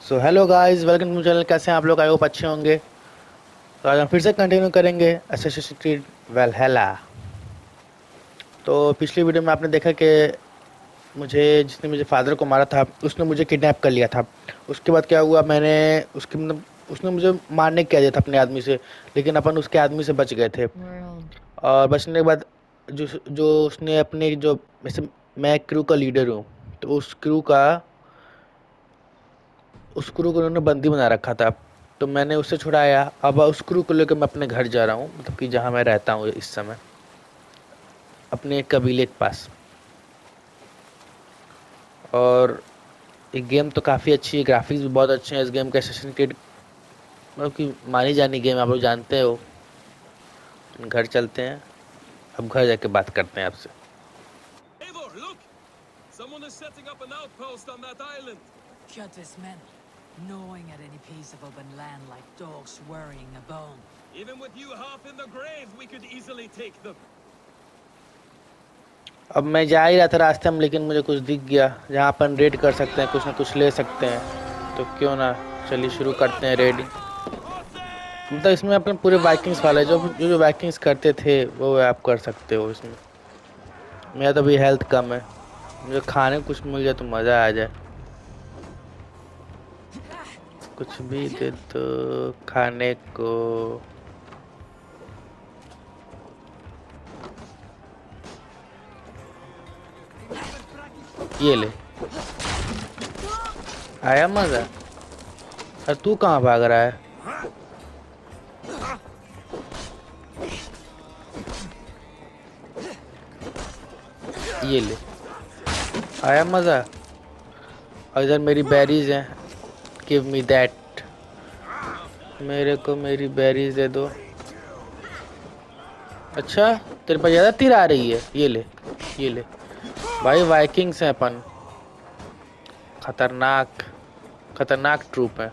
So hello guys, welcome to channel. कैसे हैं आप लोग? आई होप अच्छे होंगे। तो आज हम फिर से कंटिन्यू करेंगे असैसिन क्रीड वैल्हैला। तो पिछली वीडियो में आपने देखा कि जिसने मुझे फादर को मारा था उसने मुझे किडनैप कर लिया था। उसके बाद क्या हुआ, मैंने उसके मतलब उसने मुझे मारने कह दिया था अपने आदमी से, लेकिन अपन उसके आदमी से बच गए थे। World. और बचने के बाद जो जो उसने अपने जो वैसे मैं क्रू का लीडर हूँ, तो उस क्रू को उन्होंने बंदी बना रखा था। तो मैंने उससे छुड़ाया। अब उस क्रू को लेकर मैं अपने घर जा रहा हूँ, मतलब कि जहाँ मैं रहता हूँ इस समय, अपने कबीले के पास। और ये गेम तो काफ़ी अच्छी है, ग्राफिक्स भी बहुत अच्छे हैं इस गेम के। असैसिन क्रीड मतलब कि मानी जानी गेम, आप लोग जानते हो। घर चलते हैं, अब घर जाके बात करते हैं आपसे। Eivor, look! Someone is setting up an outpost on that island. Cut his men, gnawing at any piece of open land like dogs worrying a bone. Even with you half in the grave, we could easily take them. अब मैं जा ही रहा था रास्ते में, लेकिन मुझे कुछ दिख गया जहाँ अपन रेड कर सकते हैं, कुछ ना कुछ ले सकते हैं। तो क्यों ना, चलिए शुरू करते हैं रेड। मतलब इसमें अपने पूरे वाइकिंग्स वाले जो वाइकिंग्स करते थे वो आप कर सकते हो इसमें। मेरा तो अभी हेल्थ कम है, मुझे खाने को कुछ मिल जाए तो मज़ा आ जाए। कुछ भी दे दो खाने को। ये ले, आया मज़ा। अरे तू कहाँ भाग रहा है? ये ले, आया मज़ा। और इधर मेरी बेरीज हैं, गिव मी दैट। मेरे को मेरी बेरीज दे दो। अच्छा, तेरे पास ज़्यादा तीर आ रही है। ये ले, ये ले। भाई वाइकिंग्स हैं अपन, खतरनाक खतरनाक ट्रूप है।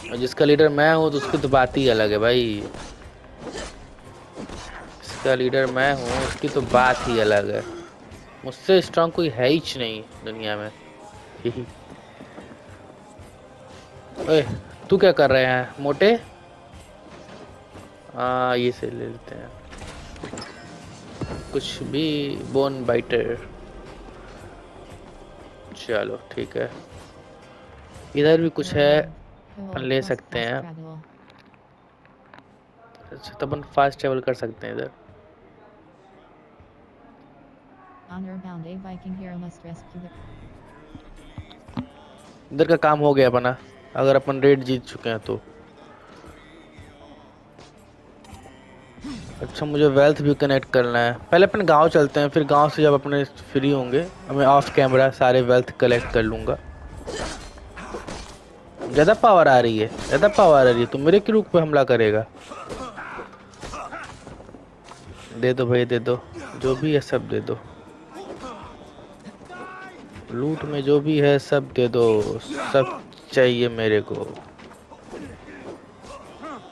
और जिसका लीडर मैं हूँ तो उसकी तो बात ही अलग है भाई। इसका लीडर मैं हूँ, उसकी तो बात ही अलग है। मुझसे स्ट्रांग कोई है ही नहीं दुनिया में। यही। ओए, तू क्या कर रहे हैं मोटे? हाँ, ये से ले लेते हैं कुछ भी। बोन बाइटर, चलो ठीक है। इधर भी कुछ है, World. अपन Hold ले plus सकते fast हैं। travel. अच्छा, तो अपन फास्ट ट्रेवल कर सकते हैं इधर। Honor bound a Viking hero must rescue the. इधर का काम हो गया अपना, अगर अपन रेड जीत चुके हैं तो। अच्छा, मुझे वेल्थ भी कनेक्ट करना है। पहले अपन गांव चलते हैं, फिर गांव से जब अपने फ्री होंगे मैं ऑफ कैमरा सारे वेल्थ कलेक्ट कर लूंगा। ज़्यादा पावर आ रही है, ज़्यादा पावर आ रही है तो मेरे क्रू पे हमला करेगा। दे दो भाई, दे दो। जो भी है सब दे दो। लूट में जो भी है सब दे दो, सब चाहिए मेरे को।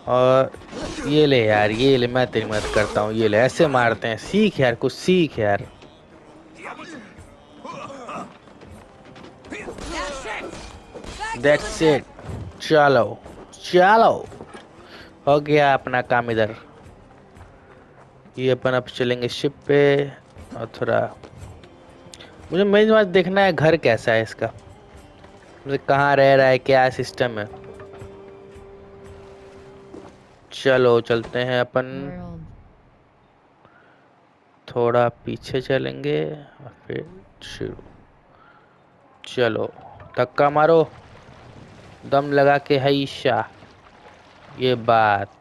और ये ले यार, ये ले, मैं तेरी मदद करता हूँ। ये ले, ऐसे मारते हैं। सीख यार, कुछ सीख यार। That's it. चलो चलो, हो गया अपना काम इधर। ये अपन अब चलेंगे शिप पे। और थोड़ा मुझे मेन बात देखना है, घर कैसा है इसका, मतलब कहाँ रह रहा है, क्या सिस्टम है। चलो चलते हैं अपन, World. थोड़ा पीछे चलेंगे और फिर शुरू। चलो, धक्का मारो, दम लगा के हैशा। ये बात,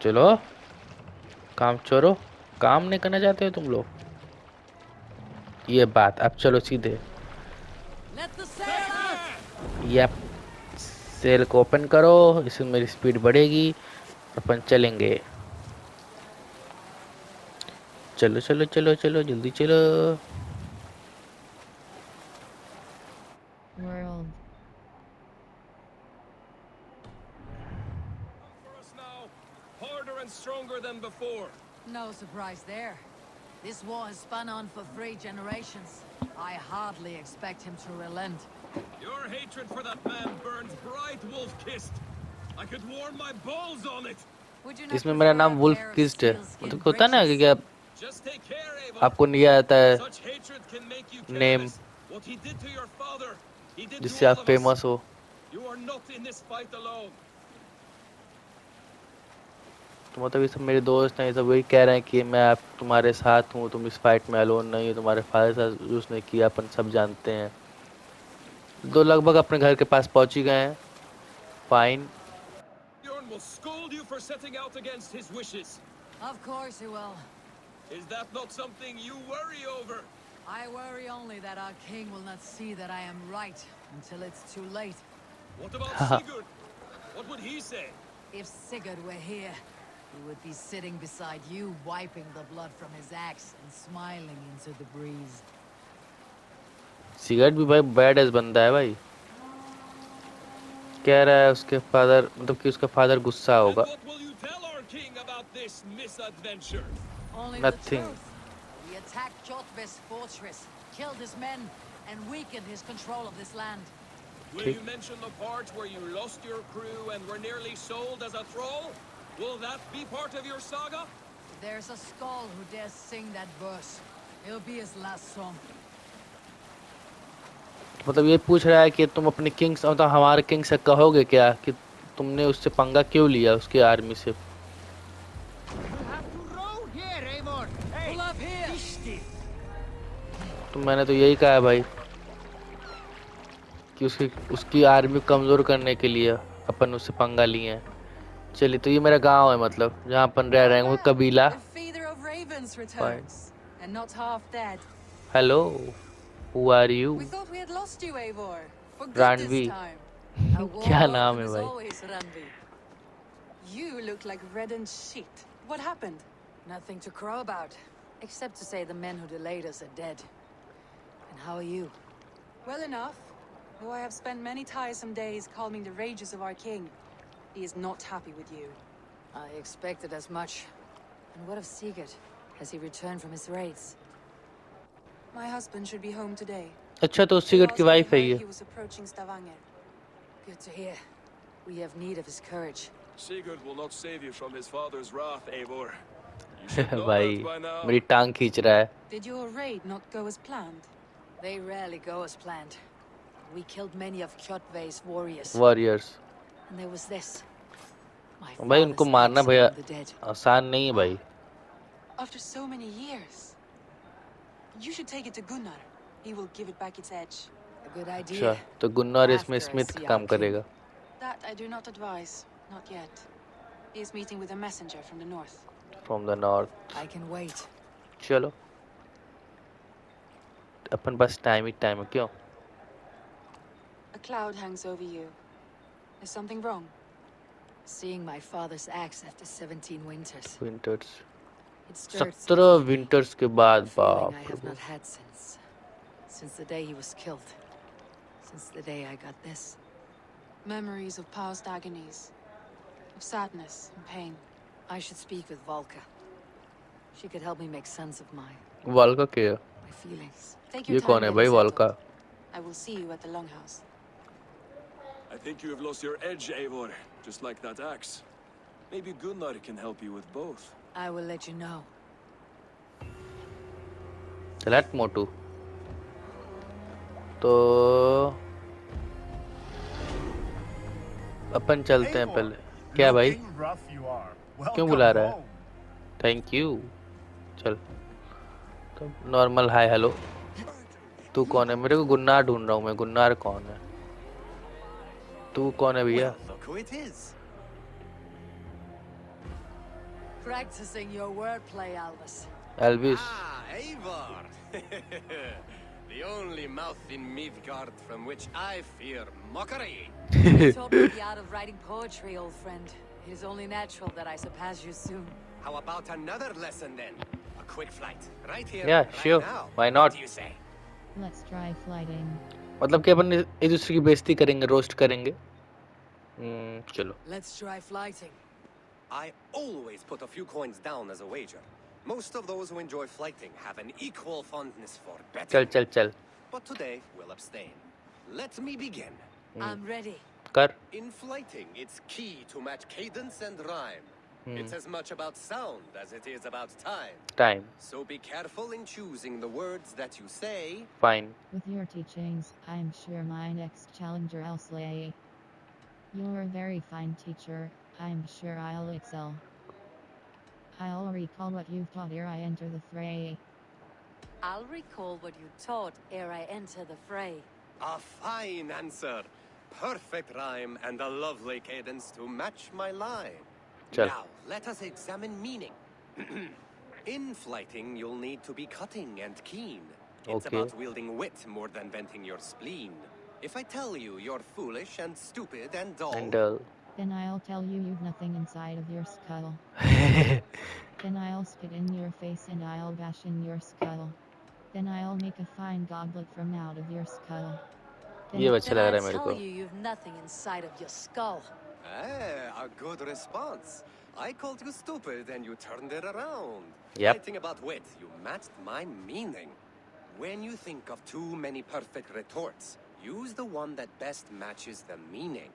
चलो काम चोरो, काम नहीं करना चाहते हो तुम लोग? ये बात, अब चलो सीधे। Let the sail out! ये सेल को ओपन करो, इसमें मेरी स्पीड बढ़ेगी, अपन चलेंगे। चलो चलो चलो चलो, जल्दी चलो। World. For us now, harder and stronger than before. No surprise there. This war has spun on for 3 generations. I hardly expect him to relent. Your hatred for that man burns bright, wolf-kissed. I could warm my balls on it. Would you not इसमें मेरा prefer नाम a wolf pair of KIST है, sealskin मतलब होता है ना कि breeches? आप Just take care, Eivor. आपको नहीं आता है Such hatred can make you name careless. What he did to your father, he did to जिससे all आप of us. फेमस हो। You are not in this fight alone. तो मतलब ये सब मेरे दोस्त हैं, ये सब वही कह रहे हैं कि मैं आप तुम्हारे साथ हूँ, तुम इस फाइट में अलोन नहीं हो, तुम्हारे फादर साथ जो उसने किया अपन सब जानते हैं। दो लगभग अपने घर के पास पहुंच ही गए हैं। Fine. Bjorn will scold you for setting out against his wishes. Of course he will. Is that not something you worry over? I worry only that our king will not see that I am right until it's too late. What about Sigurd? What would he say? If Sigurd were here, he would be sitting beside you, wiping the blood from his axe and smiling into the breeze. Cigarette भी भाई bad S बंदा है भाई। कह रहा है उसके father, मतलब कि उसका फादर गुस्सा And होगा। what will you tell our king about this misadventure? Only Nothing. the truth. We attacked Jotve's fortress, killed his men, and weakened his control of this land. Will Okay. you mention the part where you lost your crew and were nearly sold as a thrall? Will that be part of your saga? There's a skull who dares sing that verse. It'll be his last song. मतलब ये पूछ रहा है कि तुम अपने Kings, मतलब हमारे किंग से कहोगे क्या कि तुमने उससे पंगा क्यों लिया, उसकी आर्मी से। Pull up here! तो मैंने तो यही कहा है भाई कि उसकी आर्मी कमजोर करने के लिए अपन उससे पंगा लिए हैं। चलिए, तो ये मेरा गांव है, मतलब जहाँ अपन रह रहे हैं, वो कबीला। The feeder of ravens returns, and not half dead. Hello, who are you? We thought we had lost you, Eivor. For good Ranvi. this time. A क्या war नाम है is भाई? always Ranvi. You look like reddened shit. What happened? Nothing to crow about, except to say the men who delayed us are dead. And how are you? Well enough. Though I have spent many tiresome days calming the rages of our king, he is not happy with you. I expected as much. And what of Sigurd? Has he returned from his raids? My husband should be home today. अच्छा, तो cigarette की Because I wife है heard ये। he was approaching Stavanger. Good to hear. We have need of his courage. Sigurd will not save you from his father's wrath, Eivor. You should know भाई that by now. मेरी टांग खींच रहा है। Did your raid not go as planned? They rarely go as planned. We killed many of Kjotve's warriors. Warriors And there was this. My भाई उनको father's मारना axe भैया among the dead. आसान नहीं है भाई। After so many years. You should take it to Gunnar. He will give it back its edge. A good अच्छा, idea. तो गुन्नर इसमें After I स्मिथ see का our काम king. करेगा। That I do not advise. Not yet. He is meeting with a messenger from the north. From the north. I can wait. चलो, अपन पास time ही time है, क्यों? A cloud hangs over you. Is something wrong? Seeing my father's axe after 17 winters. Winters, It stirred 17 something in me. Winters के बाद, A feeling बाप I रे have not बाप। had since the day he was killed. Since the day I got this. Memories of past agonies. Of sadness and pain. I should speak with Volka. She could help me make sense of my वाल्का के है? feelings. Take ये your time कौन है getting भाई settled. वाल्का? I will see you at the longhouse. I think you have lost your edge, Eivor, just like that axe. Maybe Gunnar can help you with both. I will let you know. चलट मोटू। तो अपन चलते हैं पहले। क्या भाई, क्यों बुला रहा है? Thank you. चल, तो नॉर्मल हाय हेलो। तू कौन है? मेरे को गुन्नार ढूंढ रहा हूँ मैं। गुन्नार कौन है? तू कौन है भैया? Practicing your wordplay, Albus. Elvis. Ah, Eivor! The only mouth in Midgard from which I fear mockery. You taught me the art of writing poetry, old friend. It is only natural that I surpass you soon. How about another lesson then? A quick flight, right here, Yeah, right sure. now. Why What not? do you say? Let's try flighting. मतलब कि अपन एक दूसरे की बेइज्जती करेंगे, roast करेंगे। चलो। Let's try flighting. I always put a few coins down as a wager. Most of those who enjoy flighting have an equal fondness for betting. चल चल चल। but today we'll abstain. Let me begin. I'm ready. कर In flighting, it's key to match cadence and rhyme. It's as much about sound as it is about time. Time So be careful in choosing the words that you say. Fine With your teachings, I'm sure my next challenger I'll slay. You're a very fine teacher, I'm sure I'll excel. I'll recall what you've taught ere I enter the fray. I'll recall what you taught ere I enter the fray. A fine answer. Perfect rhyme and a lovely cadence to match my line. चल Now, let us examine meaning. In flighting, you'll need to be cutting and keen. It's Okay. about wielding wit more than venting your spleen. If I tell you you're foolish and stupid and dull, and Then I'll tell you you've nothing inside of your skull. Then I'll spit in your face and I'll bash in your skull. Then I'll make a fine goblet from out of your skull. ये अच्छा Then लग I रहा है मेरे tell को you you've nothing inside of your skull. a good response. I called you stupid and you turned it around. Yep. Fighting about wit, you matched my meaning. When you think of too many perfect retorts, use the one that best matches the meaning.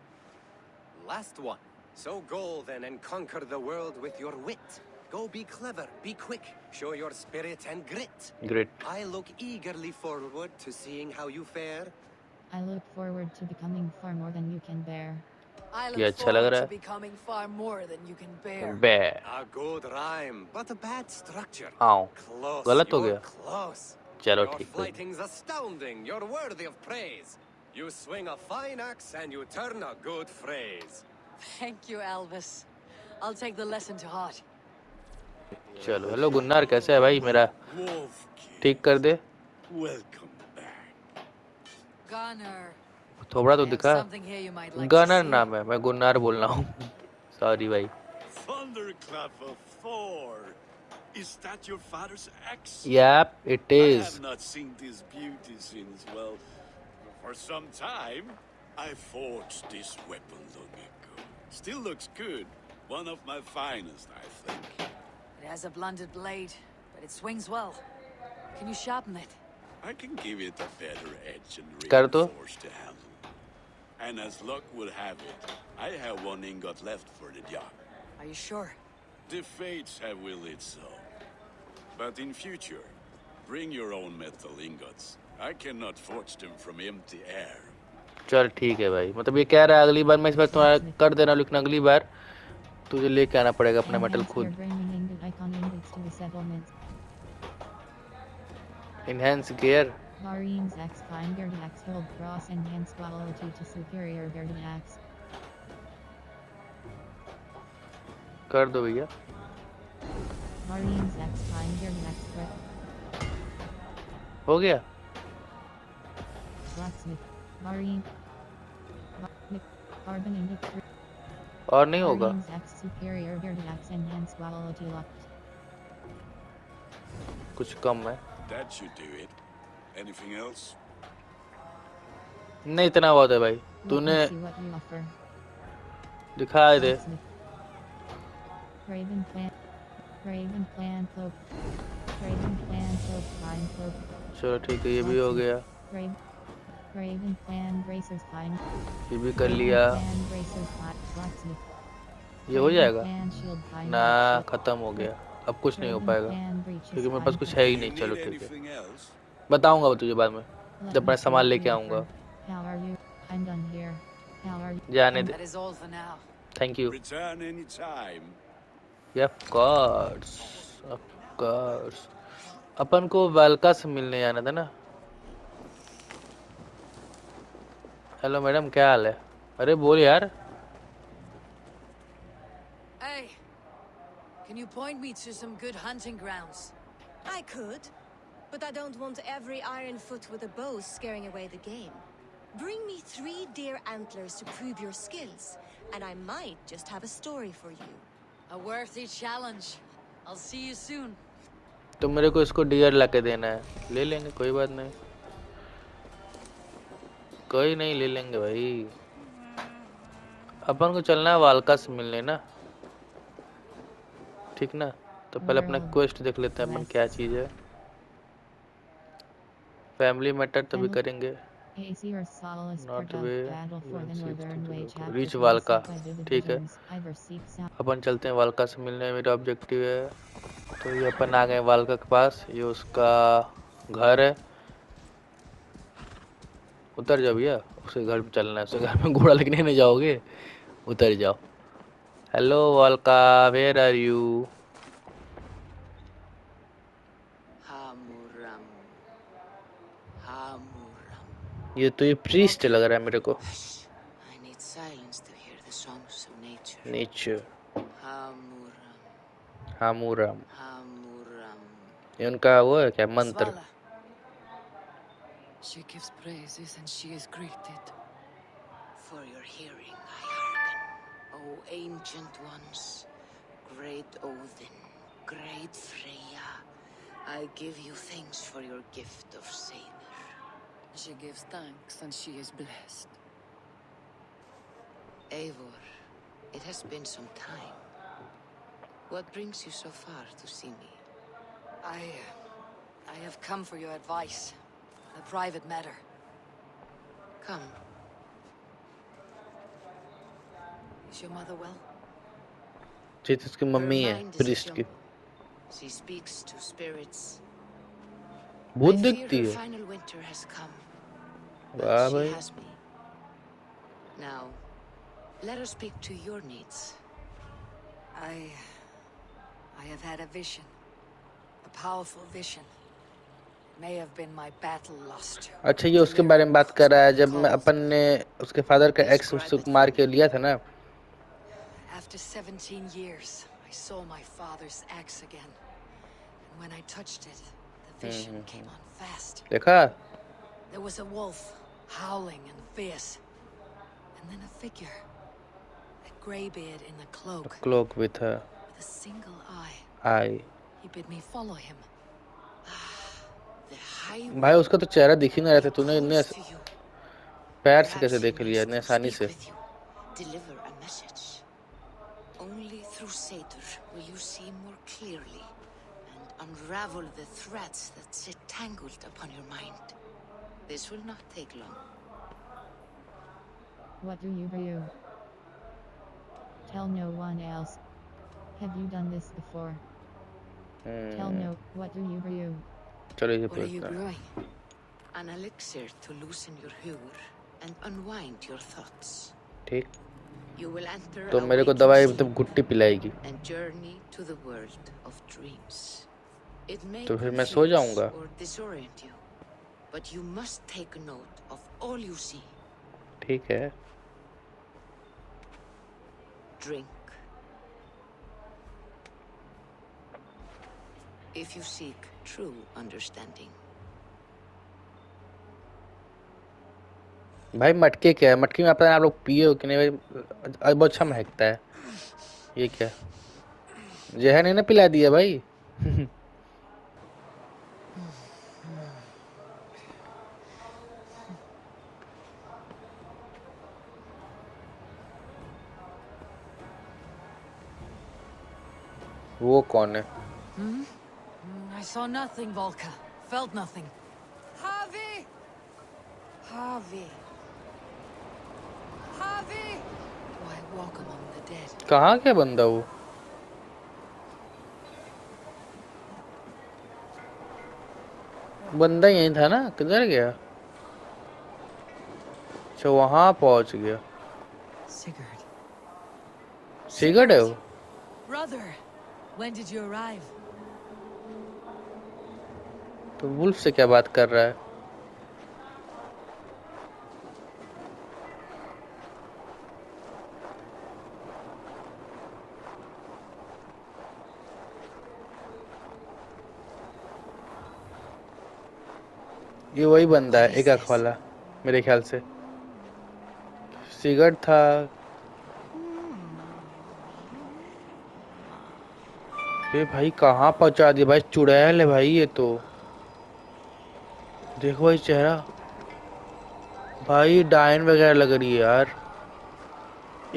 Last one. So go then and conquer the world with your wit. Go be clever, be quick, show your spirit and grit. Great I look eagerly forward to seeing how you fare. I look forward to becoming far more than you can bear. I ये look अच्छा लग forward रहा to है becoming far more than you can bear. Bay A good rhyme, but a bad structure. आओ Close, गलत हो you're गया close. चलो Your ठीक है flighting's astounding. You're worthy of praise. You swing a fine axe and you turn a good phrase. Thank you, Elvis. I'll take the lesson to heart. चलो hello Gunnar कैसे है भाई मेरा Wolf ठीक कर दे welcome back. Gunner, थोड़ा तो I have दिखा something here you might like to gunner see. नाम है मैं गुन्नार बोल रहा हूँ सॉरी भाई Thunderclap of Thor. Is that your father's axe? yep it I is have not seen this beauty since, well, for some time. I forged this weapon long ago. Still looks good. One of my finest, I think. It has a blunted blade, but it swings well. Can you sharpen it? I can give it a better edge and कर दो reinforce the handle. And as luck would have it, I have one ingot left for the job. Are you sure? The fates have willed it so. But in future, bring your own metal ingots. I cannot forge them from empty air. चल ठीक है भाई मतलब ये कह रहा है अगली बार मैं इस बार तुम्हारा कर देना लेकिन अगली बार तुझे लेके आना पड़ेगा अपना मेटल Enhance your खुद bringing ingot icon ingots to the settlement. Enhance gear Marines X fine geared axe hold cross enhance quality to superior geared axe. कर दो भैया Marines X fine geared axe grip. हो गया Blacksmith. Marine. Carbon ingot. और नहीं होगा Marines X superior geared axe enhance quality locked. कुछ कम है That should do it. Anything else? नहीं इतना बहुत है भाई Let तूने me see what you offer. दिखा दे Blacksmith. Raven plant. Raven plant cloak. Raven plant cloak. Fine cloak. चलो ठीक है ये भी हो गया Raven plant bracers fine. ये भी कर लिया Plant bracers fine. Blacksmith. ये हो जाएगा Plant shield fine. ना खत्म हो गया अब कुछ नहीं हो पाएगा क्योंकि मेरे पास कुछ है ही नहीं You चलो need ठीक है anything else? बताऊंगा मैं तुझे बाद में जब मैं सामान लेके आऊंगा How are you? I'm done here. How are you? जाने दे That is all for now. Thank you Return anytime. Of course अपन को वालका से मिलने जाना था ना हेलो मैडम क्या हाल है अरे बोल यार Hey, can you point me to some good hunting grounds? I could, but I don't want every iron foot with a bow scaring away the game. Bring me 3 deer antlers to prove your skills, and I might just have a story for you. A worthy challenge. I'll see you soon. तो मेरे को इसको dear ला के देना है ले लेंगे कोई बात नहीं कोई नहीं ले लेंगे भाई अपन को चलना है वालका से मिलने ना ठीक ना तो पहले अपना क्वेस्ट देख लेते हैं अपन क्या चीज है फैमिली मैटर तभी Then करेंगे। Aesir Solus not Perga, way battle for the northern way chapter reach 2 वालका। beset by vivid ठीक है, visions, Ivor seeks out. अपन चलते हैं वालका से मिलने, मेरा ऑब्जेक्टिव है। तो ये अपन आ गए वालका के पास, ये उसका घर है। उतर जाओ भैया, उसके घर में चलना है, उसके घर में घोड़ा लेके नहीं जाओगे, उतर जाओ। हेलो वालका, where are you? Hamuram. Hamuram. ये तो ये प्रीस्ट लग रहा है मेरे को। Hush. I need silence to hear the songs of nature. Nature. Hamuram. हामूराम, Hamuram. ये उनका वो है क्या मंत्र? Svala. She gives praises and she is greeted. For your hearing I hearken. O ancient ones, great Odin, great Freya, I give you thanks for your gift of savor. She gives thanks and she is blessed. Eivor, it has been some time. What brings you so far to see me? I have come for your advice. A private matter. Come. Is your mother well? जी इसकी mummy Her है mind is priest की। jumbled. She speaks to spirits. भूत I fear दिखती her है। final winter has come. वाह But she भाई। has me. Now, let us speak to your needs. I have had a vision. A powerful vision. It may have been my battle lust. अच्छा, ये उसके बारे में बात कर रहा है जब मैं अपन ने उसके फादर का एक्स उसको मार के लिया था ना। After 17 years, I saw my father's axe again. And when I touched it, the vision came on fast. देखा? There was a wolf, howling and fierce. And then a figure. A greybeard in a cloak. Cloak with With a single eye. Eye. He bid me follow him. The highway भाई उसका तो चेहरा दिख ही नहीं रहा था, तूने इतने calls to you. पैर से Perhaps कैसे he देख लिया needs इतने to आसानी speak से? with you, deliver a message. Only through Satyr will you see more clearly and unravel the threads that sit tangled upon your mind. This will not take long. What do you? Tell no one else. Have you done this before? Tell no, what do you? चलो ये What are you पूछता है। brewing? An elixir to loosen your humor and unwind your thoughts. ठीक, You will enter तो a मेरे को waking दवाई sleep मतलब गुट्टी पिलाएगी, and journey to the world of dreams. It may तो फिर मैं सो confuse जाऊंगा। or disorient you, but you must take note of all you see. ठीक है। Drink. If you seek true understanding. भाई मटके क्या है? मटके में आप लोग पिए हो कि नहीं भाई? बहुत अच्छा महकता है। ये क्या जहर नहीं ना पिला दिया भाई? वो कौन है? I saw nothing, Volka. Felt nothing. Harvey! Harvey. Harvey! Why walk among the dead? कहाँ क्या बंदा वो? बंदा यहीं था ना, किधर गया? अच्छा वहां पहुंच गया। Sigurd. सिगरेट है वो? Brother, when did you arrive? तो वुल्फ से क्या बात कर रहा है? ये वही बंदा है एक आंख वाला मेरे ख्याल से। सिगरेट था। ये भाई कहाँ पहुंचा दिया भाई? चुड़ैल है भाई ये तो। देखो भाई चेहरा, भाई डायन वगैरह लग रही है यार।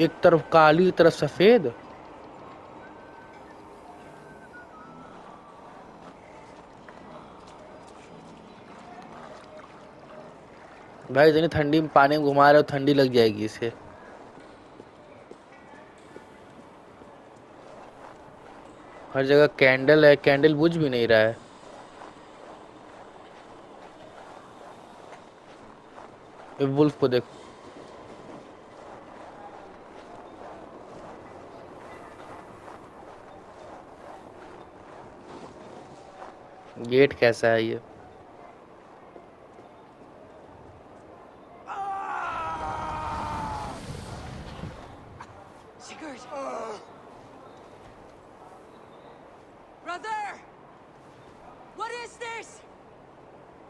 एक तरफ काली एक तरफ सफेद। भाई इतनी ठंडी में पानी में घुमा रहे हो, ठंडी लग जाएगी इसे। हर जगह कैंडल है, कैंडल बुझ भी नहीं रहा है। ये वुल्फ को देखो। गेट कैसा है ये? Sigurd! Brother! What is this?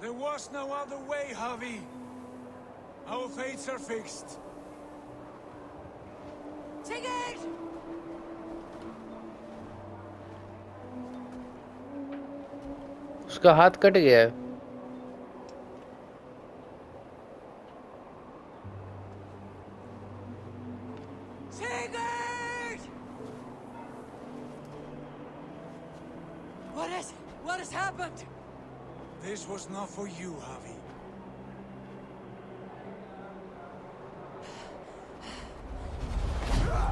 There was no other way, Javi. Our fates are fixed. Sigurd! उसका हाथ कट गया है। Sigurd! What has happened? This was not for you, Javi.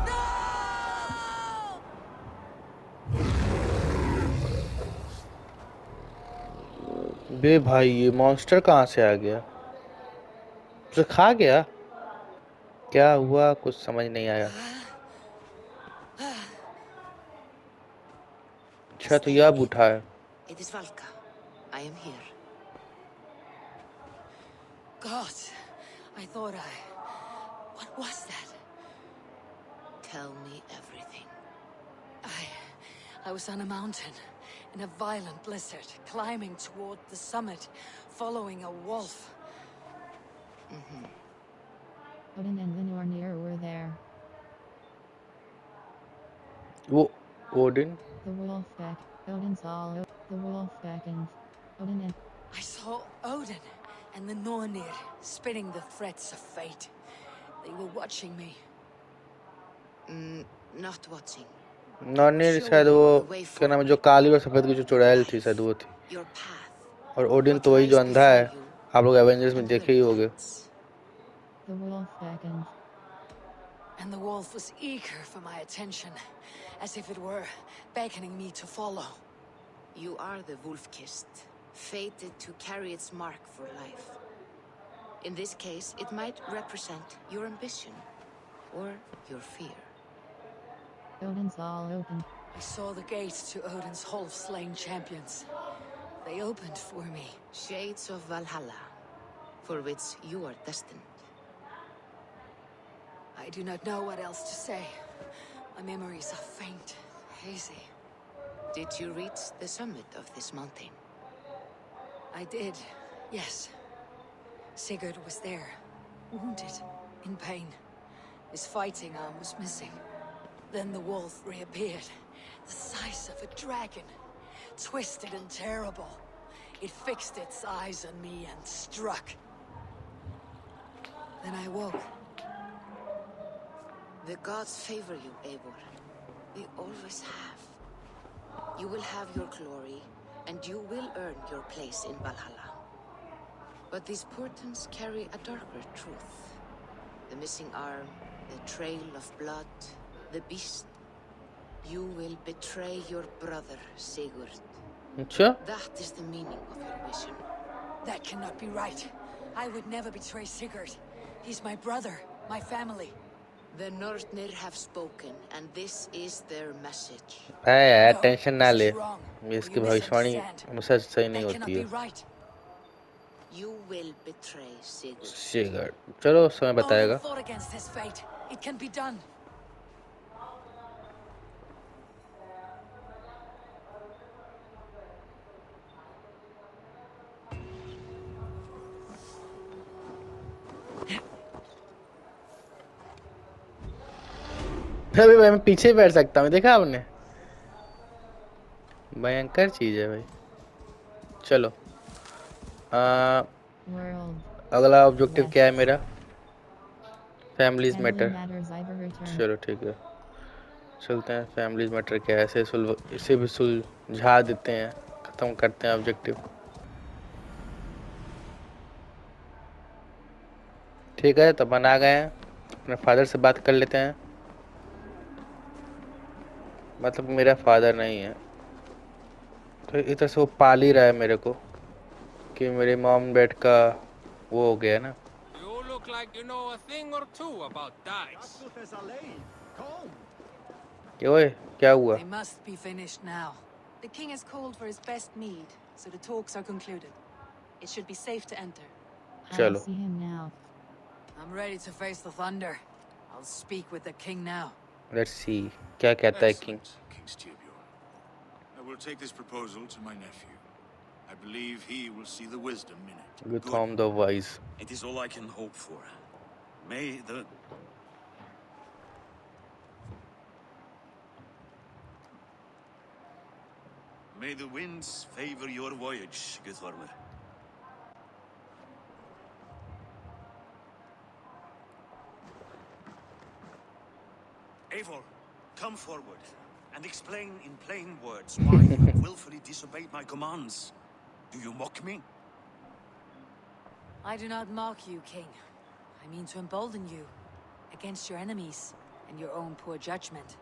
No! बे भाई ये मॉन्स्टर कहाँ से आ गया? उसे खा गया? क्या हुआ कुछ समझ नहीं आया। अच्छा तो यह अब उठा है। It is Valka. I am here. God, I thought What was that? Tell me everything. I was on a mountain, in a violent blizzard, climbing toward the summit, following a wolf. Odin and the Nornir were there. वो Odin? The wolf back. Odin saw the wolf beckoned. Odin and I saw Odin and the Nornir spitting the threats of fate. They were watching me. Not watching. नॉर्निर शायद वो क्या नाम है, जो काली और सफेद की जो चुड़ैल थी शायद वो थी। Your path. और ओडिन तो वही जो अंधा है, आप लोग एवेंजर्स में देखे ही होंगे। the wolf beckoned. And the wolf was eager for my attention, as if it were beckoning me to follow. You are the wolf-kissed, fated to carry its mark for life. In this case, it might represent your ambition or your fear. Odin's all open. I saw the gates to Odin's Hall of Slain Champions. They opened for me. Shades of Valhalla, for which you are destined. I do not know what else to say. My memories are faint, hazy. Did you reach the summit of this mountain? I did, yes. Sigurd was there, wounded, in pain. His fighting arm was missing. Then the wolf reappeared, the size of a dragon, twisted and terrible. It fixed its eyes on me and struck. Then I woke. The gods favor you, Eivor. They always have. You will have your glory, and you will earn your place in Valhalla. But these portents carry a darker truth. The missing arm, the trail of blood, the beast. You will betray your brother, Sigurd. अच्छा That is the meaning of your mission. That cannot be right. I would never betray Sigurd. He's my brother, my family. The Nornir have spoken, and this is their message. है यार, No, tension ना this ले। is wrong. इसकी You भविष्यवाणी misunderstand. हमेशा सही नहीं That होती cannot है। be right. You will betray Sigurd. Shigar चलो समय बताएगा। Odin fought against his fate. It can be done. अभी भाई मैं पीछे बैठ सकता हूँ, देखा आपने? भयंकर चीज है भाई। चलो World. अगला ऑब्जेक्टिव क्या है मेरा? Families Family matter. matters I've returned. चलो ठीक है, चलते हैं। फैमिलीज मैटर क्या है, इसे भी सुलझा देते हैं, खत्म करते हैं ऑब्जेक्टिव। ठीक है, तो अपन आ गए हैं, अपने फादर से बात कर लेते हैं। मतलब मेरा फादर नहीं है, तो इधर से वो पाल ही रहा है मेरे को, कि मेरी मॉम डैड का वो हो गया ना। You look like you know a thing or two about dice. कि ओए क्या हुआ? They must be finished now. The king has called for his best mead, so the talks are concluded. It should be safe to enter. I'll चलो। see him now. I'm ready to face the thunder. I'll speak with the king now. Let's see क्या कहता है king. Excellent, King Styrbjorn. I will take this proposal to my nephew. I believe he will see the wisdom in it. Guthorm the Wise. It is all I can hope for. May the... May the winds favor your voyage, Guthormer. Eivor, come forward and explain in plain words why you have willfully disobeyed my commands. Do you mock me? I do not mock you, king. I mean to embolden you against your enemies and your own poor judgment.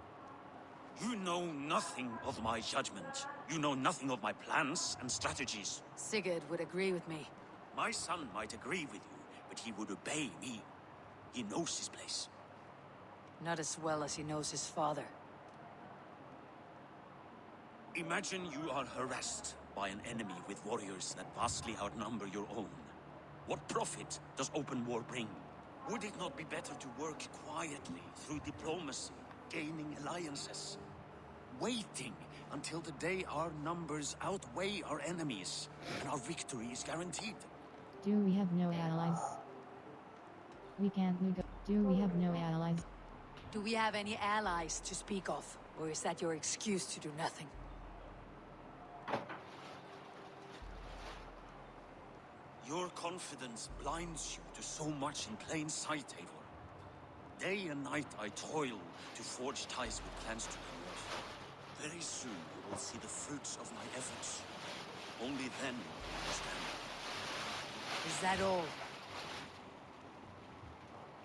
You know nothing of my judgment. You know nothing of my plans and strategies. Sigurd would agree with me. My son might agree with you, but he would obey me. He knows his place. Not as well as he knows his father. Imagine you are harassed by an enemy with warriors that vastly outnumber your own. What profit does open war bring? Would it not be better to work quietly through diplomacy, gaining alliances? Waiting until the day our numbers outweigh our enemies and our victory is guaranteed. Do we have no allies? We can't Do we have no allies? Do we have any allies to speak of? Or is that your excuse to do nothing? Your confidence blinds you to so much in plain sight, Eivor. Day and night I toil to forge ties with clans to convert. Very soon you will see the fruits of my efforts. Only then will you understand. Is that all?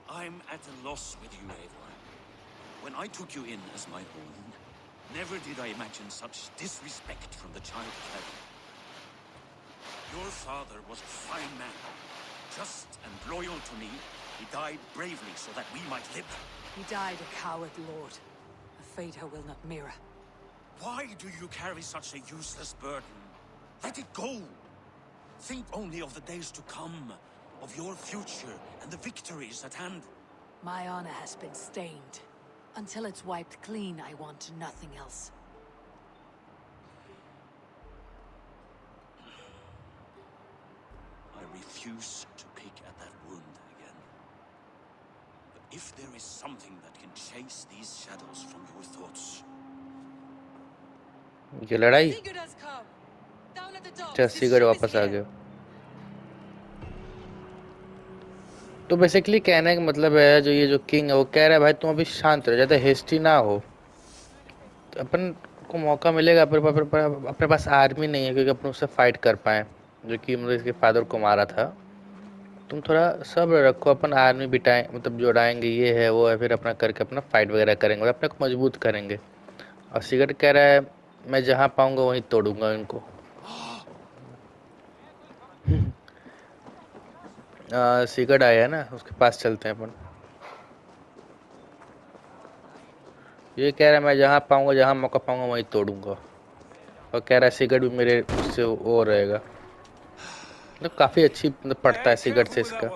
I'm at a loss with you, Eivor. When I took you in as my own, never did I imagine such disrespect from the child Clem. Your father was a fine man, just and loyal to me. He died bravely so that we might live. He died a coward, Lord. A fate I will not mirror. Why do you carry such a useless burden? Let it go. Think only of the days to come, of your future and the victories at hand. My honor has been stained. Until it's wiped clean, I want nothing else. I refuse to pick at that wound again. But if there is something that can chase these shadows from your thoughts... ये लड़ाई। Sigurd has come. Down at the docks. अच्छा, His cigarette ship is वापस आ here. गया। तो basically कहने का मतलब है, जो ये जो किंग है वो कह रहा है भाई तुम अभी शांत रहो, ज़्यादा हेस्टी ना हो। तो अपन को मौका मिलेगा, अपने पास आर्मी नहीं है क्योंकि अपन उससे फाइट कर पाए, जो कि मतलब इसके फादर को मारा था। तुम थोड़ा सब्र रखो, अपन आर्मी बिठाएं, मतलब जोड़ाएंगे, ये है वो है, फिर अपना करके अपना फाइट वगैरह करेंगे और अपने को मजबूत करेंगे। और सिगरेट कह रहा है मैं जहाँ पाऊंगा वहीं तोड़ूंगा इनको। सिगरेट आया है ना, उसके पास चलते हैं अपन। ये कह रहा है मैं जहाँ पाऊंगा, जहाँ मौका पाऊंगा वहीं तोड़ूंगा। और कह रहा है सिगरेट भी मेरे उससे वो रहेगा। मतलब काफी अच्छी मतलब पड़ता है सिगरेट से इसका।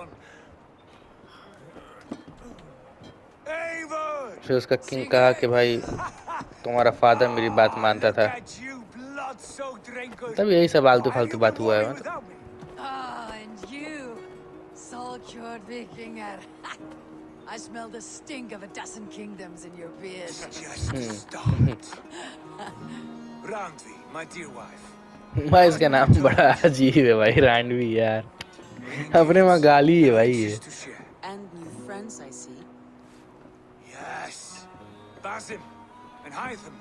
फिर उसका किंग कहा कि भाई तुम्हारा फादर मेरी बात मानता था। तब यही सब आलतू फालतू बात हुआ है। Ah, and you, soul-cured Vikinger. I smell the stink of a dozen kingdoms in your beard. Just start. Randvi, my dear wife. भाई इसका नाम बड़ा अजीब है भाई, रांडवी यार। अपने वहाँ गाली है भाई ये। And new friends, I see. Yes. Basim and Hytham.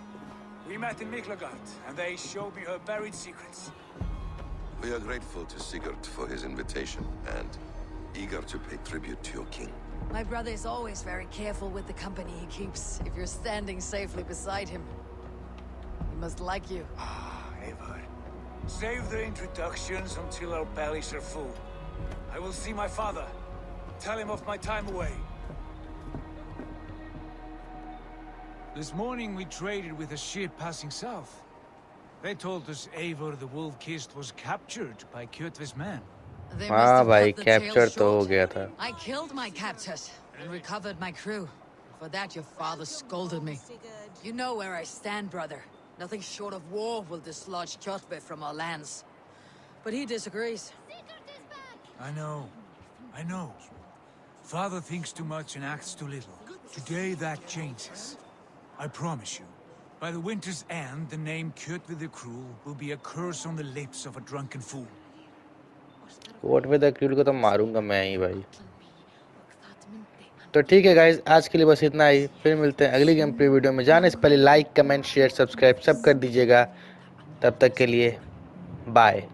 We met in Miklagard, and they showed me her buried secrets. We are grateful to Sigurd for his invitation, and eager to pay tribute to your king. My brother is always very careful with the company he keeps, if you're standing safely beside him. He must like you. Eivor. Save the introductions until our bellies are full. I will see my father. Tell him of my time away. This morning we traded with a ship passing south. They told us Eivor the Wolf-Kissed was captured by Kjotve's men. They must हाँ have भाई cut the capture tail तो हो short. गया था. I killed my captors and recovered my crew. For that your father scolded me. You know where I stand, brother. Nothing short of war will dislodge Kjotve from our lands. But he disagrees. I know. Father thinks too much and acts too little. Today that changes. I promise you. By the winter's end, the name Kjotve the Cruel will be a curse on the lips of a drunken fool. Court में the cruel को तो मारूंगा मैं ही भाई. तो ठीक है guys, आज के लिए बस इतना ही. फिर मिलते हैं अगली गेम प्ले वीडियो में. जाने से पहले लाइक, कमेंट, शेयर, सब्सक्राइब सब कर दीजिएगा. तब तक के लिए बाय.